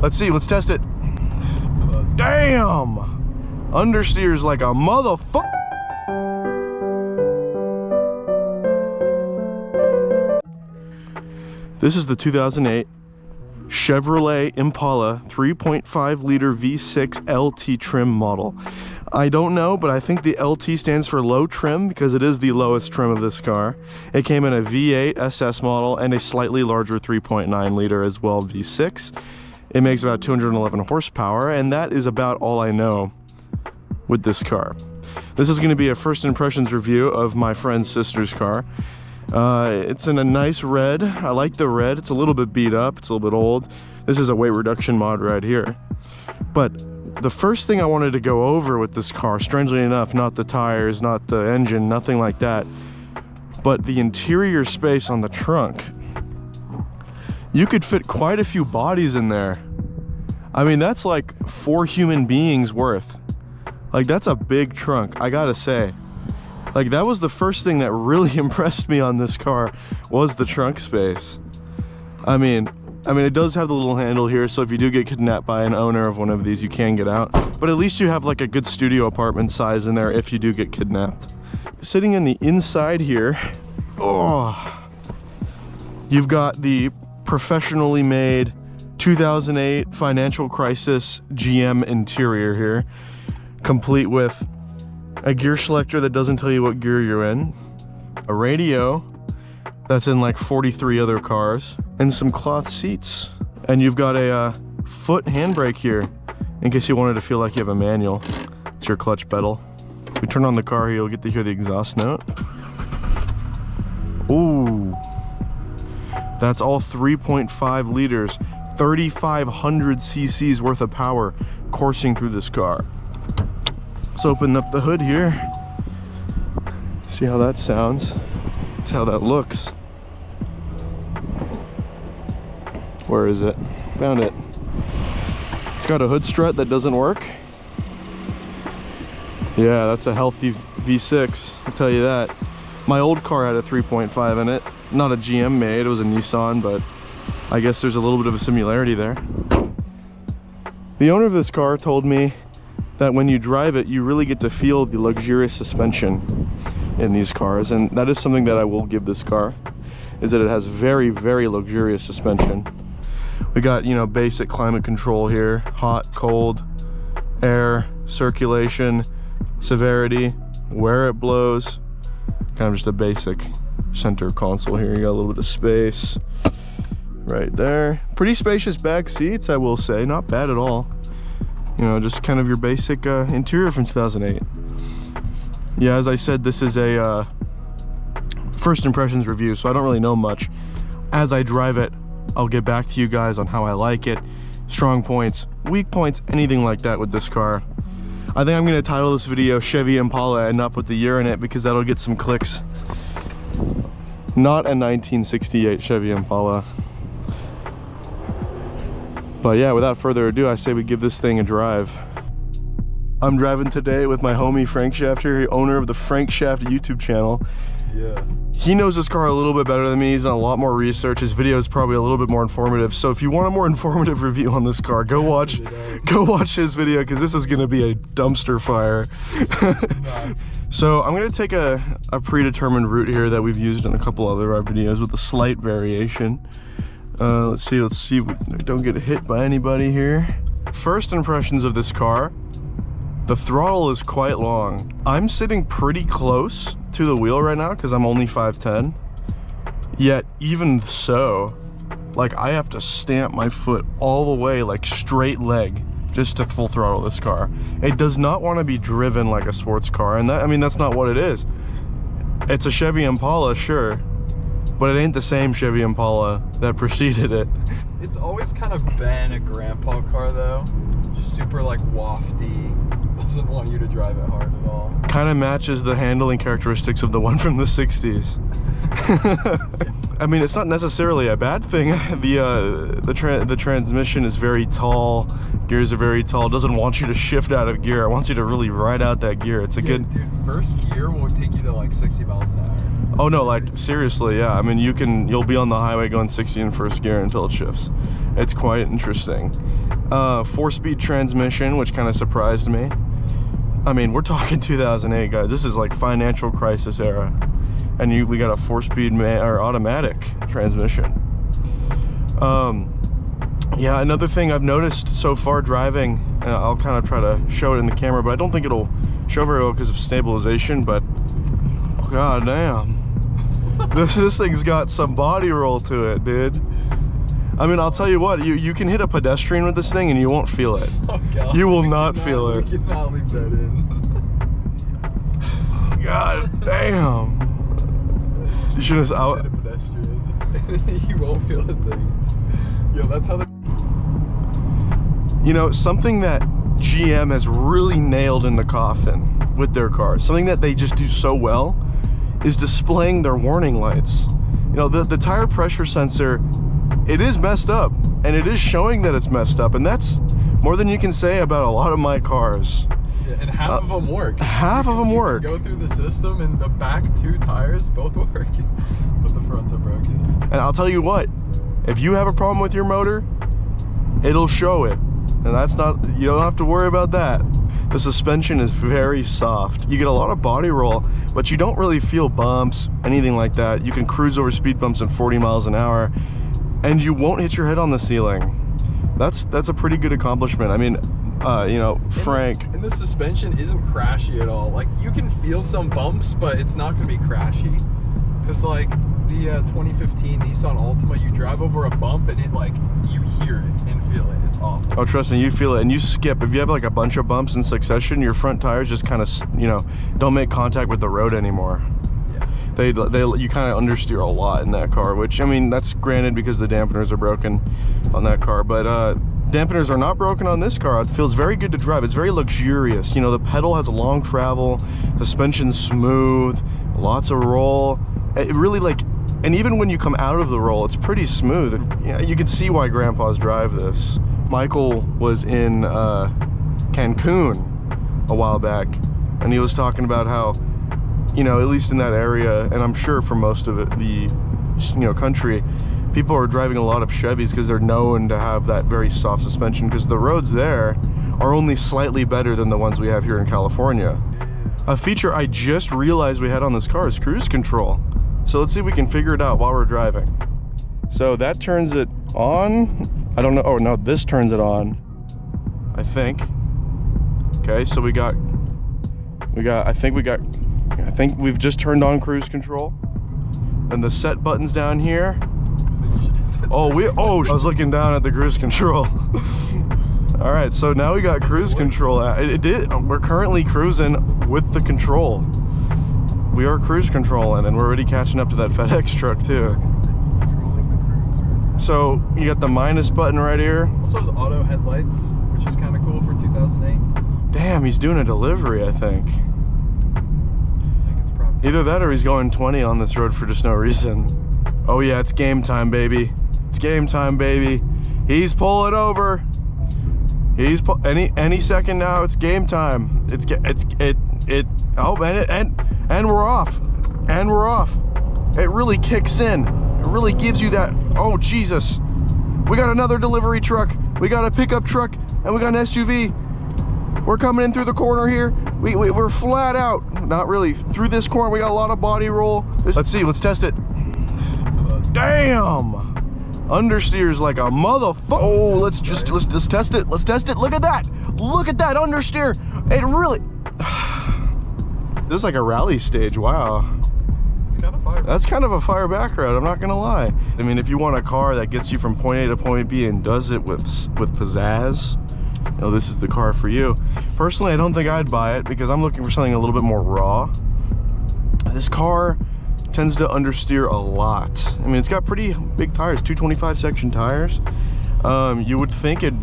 Let's see, let's test it. Damn! Understeers like a motherfucker. This is the 2008 Chevrolet Impala 3.5 liter V6 LT trim model. I don't know, but I think the LT stands for low trim because it is the lowest trim of this car. It came in a V8 SS model and a slightly larger 3.9 liter as well, V6. It makes about 211 horsepower, and that is about all I know with this car. This is going to be a first impressions review of my friend's sister's car. It's in a nice red. I like the red. It's a little bit beat up. It's a little bit old. This is a weight reduction mod right here. But the first thing I wanted to go over with this car, strangely enough, not the tires, not the engine, nothing like that, but the interior space on the trunk. You could fit quite a few bodies in there. I mean, that's like 4 human beings worth. Like, that's a big trunk, I gotta say. Like, that was the first thing that really impressed me on this car, was the trunk space. I mean, it does have the little handle here, so if you do get kidnapped by an owner of one of these, you can get out. But at least you have like a good studio apartment size in there if you do get kidnapped. Sitting in the inside here, oh, you've got the professionally made 2008 financial crisis GM interior here, complete with a gear selector that doesn't tell you what gear you're in, a radio that's in like 43 other cars, and some cloth seats. And you've got a foot handbrake here in case you wanted to feel like you have a manual. It's your clutch pedal. If we turn on the car here, you'll get to hear the exhaust note. Ooh, that's all 3.5 liters, 3,500 cc's worth of power coursing through this car. Let's open up the hood here. See how that sounds. See how that looks. Where is it? Found it. It's got a hood strut that doesn't work. Yeah, that's a healthy V6, I'll tell you that. My old car had a 3.5 in it. Not a GM made, it was a Nissan, but I guess there's a little bit of a similarity there. The owner of this car told me that when you drive it, you really get to feel the luxurious suspension in these cars, and that is something that I will give this car, is that it has very, very luxurious suspension. We got, you know, basic climate control here, hot, cold, air, circulation, severity, where it blows, kind of just a basic center console here. You got a little bit of space right there. Pretty spacious back seats, I will say, not bad at all. You know, just kind of your basic interior from 2008. Yeah, as I said, this is a first impressions review, so I don't really know much. As I drive it, I'll get back to you guys on how I like it, strong points, weak points, anything like that with this car. I think I'm going to title this video Chevy Impala and not put the year in it because that'll get some clicks. Not a 1968 Chevy Impala. But yeah, without further ado, I say we give this thing a drive. I'm driving today with my homie Frank Shaft here, owner of the Frank Shaft YouTube channel. Yeah. He knows this car a little bit better than me. He's done a lot more research. His video is probably a little bit more informative. So if you want a more informative review on this car, go watch his video, because this is gonna be a dumpster fire. So I'm gonna take a predetermined route here that we've used in a couple other videos with a slight variation. Let's see if we don't get hit by anybody here. First impressions of this car, the throttle is quite long. I'm sitting pretty close to the wheel right now because I'm only 5'10", yet even so, like, I have to stamp my foot all the way, like straight leg, just to full throttle this car. It does not want to be driven like a sports car, and that, I mean, that's not what it is. It's a Chevy Impala, sure, but it ain't the same Chevy Impala that preceded it. It's always kind of been a grandpa car though, just super like wafty, doesn't want you to drive it hard at all. Kind of matches the handling characteristics of the one from the 60s. I mean, it's not necessarily a bad thing. The transmission is very tall, gears are very tall, it doesn't want you to shift out of gear, it wants you to really ride out that gear. It's a good... Dude, first gear will take you to like 60 miles an hour. Oh no, like seriously, yeah. I mean, you'll be on the highway going 60 in first gear until it shifts. It's quite interesting. 4-speed transmission, which kind of surprised me. I mean, we're talking 2008, guys. This is like financial crisis era, and we got a 4-speed or automatic transmission. Yeah, another thing I've noticed so far driving, and I'll kind of try to show it in the camera, but I don't think it'll show very well because of stabilization, but god damn. This thing's got some body roll to it, dude. I mean, I'll tell you what, you can hit a pedestrian with this thing and you won't feel it. Oh god. You will not feel it. We cannot leave that in. God damn. You should have Hit a pedestrian. You won't feel a thing. Yo, that's how they... You know, something that GM has really nailed in the coffin with their cars, something that they just do so well, is displaying their warning lights. You know, the tire pressure sensor, it is messed up, and it is showing that it's messed up, and that's more than you can say about a lot of my cars. Yeah, and half of them work. Half of them work. Go through the system, and the back 2 tires both work, but the fronts are broken. And I'll tell you what, if you have a problem with your motor, it'll show it. And that's not, you don't have to worry about that. The suspension is very soft. You get a lot of body roll, but you don't really feel bumps, anything like that. You can cruise over speed bumps at 40 miles an hour, and you won't hit your head on the ceiling. That's a pretty good accomplishment. I mean, you know, Frank. And the suspension isn't crashy at all. Like, you can feel some bumps, but it's not gonna be crashy. Cause like the 2015 Nissan Altima, you drive over a bump and it like, you hear it and feel it. It's awful. Oh, trust me, you feel it, and you skip. If you have like a bunch of bumps in succession, your front tires just kind of, you know, don't make contact with the road anymore. Yeah. You kind of understeer a lot in that car, which, I mean, that's granted because the dampeners are broken on that car, but dampeners are not broken on this car. It feels very good to drive. It's very luxurious. You know, the pedal has a long travel, suspension's smooth, lots of roll. It really, like, and even when you come out of the roll, it's pretty smooth. Yeah, you can see why grandpas drive this. Michael was in Cancun a while back, and he was talking about how, you know, at least in that area, and I'm sure for most of it, the, you know, country, people are driving a lot of Chevys because they're known to have that very soft suspension, because the roads there are only slightly better than the ones we have here in California. A feature I just realized we had on this car is cruise control. So let's see if we can figure it out while we're driving. So that turns it on. I don't know. Oh no, this turns it on, I think. Okay, so I think we've just turned on cruise control. And the set button's down here. Oh, I was looking down at the cruise control. All right, so now we got cruise control. It did. We're currently cruising with the control. We are cruise controlling, and we're already catching up to that FedEx truck too. So you got the minus button right here. Also has auto headlights, which is kind of cool for 2008. Damn, he's doing a delivery, I think. I think it's probably Either that or he's going 20 on this road for just no reason. Oh yeah, it's game time, baby. It's game time, baby. He's pulling over. He's any second now. It's game time. And we're off. And we're off. It really kicks in. It really gives you that. Oh Jesus. We got another delivery truck. We got a pickup truck, and we got an SUV. We're coming in through the corner here. We're flat out. Not really. Through this corner, we got a lot of body roll. Let's see. Let's test it. Damn. Understeer's like a motherfucker. Oh, let's test it. Let's test it. Look at that. Look at that understeer. It really. This is like a rally stage. Wow. It's kind of fire. That's kind of a fire background, I'm not gonna lie. I mean, if you want a car that gets you from point A to point B and does it with pizzazz, you know, this is the car for you. Personally, I don't think I'd buy it because I'm looking for something a little bit more raw. This car tends to understeer a lot. I mean, it's got pretty big tires, 225 section tires. You would think it'd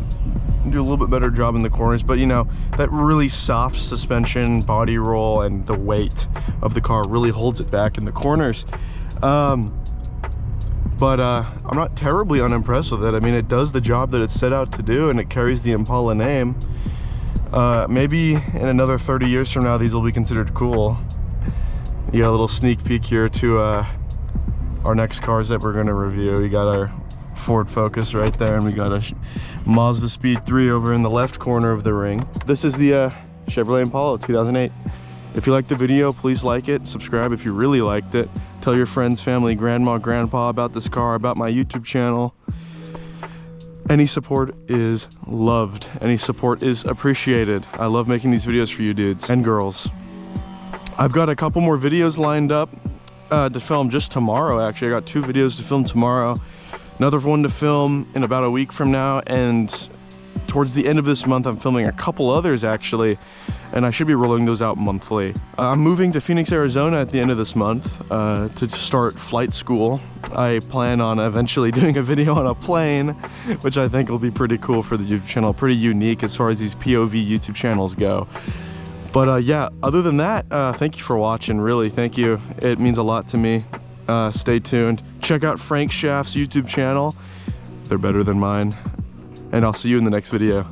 do a little bit better job in the corners, but you know, that really soft suspension, body roll, and the weight of the car really holds it back in the corners. But I'm not terribly unimpressed with it. I mean, it does the job that it's set out to do, and it carries the Impala name. Maybe in another 30 years from now, these will be considered cool. You got a little sneak peek here to our next cars that we're going to review. You got our Ford Focus right there, and we got a Mazda Speed 3 over in the left corner of the ring. This is the Chevrolet Impala 2008. If you liked the video, please like it, subscribe if you really liked it. Tell your friends, family, grandma, grandpa about this car, about my YouTube channel. Any support is loved. Any support is appreciated. I love making these videos for you dudes and girls. I've got a couple more videos lined up to film just tomorrow, actually. I got 2 videos to film tomorrow. Another one to film in about a week from now, and towards the end of this month I'm filming a couple others actually, and I should be rolling those out monthly. I'm moving to Phoenix, Arizona at the end of this month to start flight school. I plan on eventually doing a video on a plane, which I think will be pretty cool for the YouTube channel, pretty unique as far as these POV YouTube channels go. But yeah, other than that, thank you for watching, really, thank you. It means a lot to me. Stay tuned. Check out Frank Schaff's YouTube channel. They're better than mine. And I'll see you in the next video.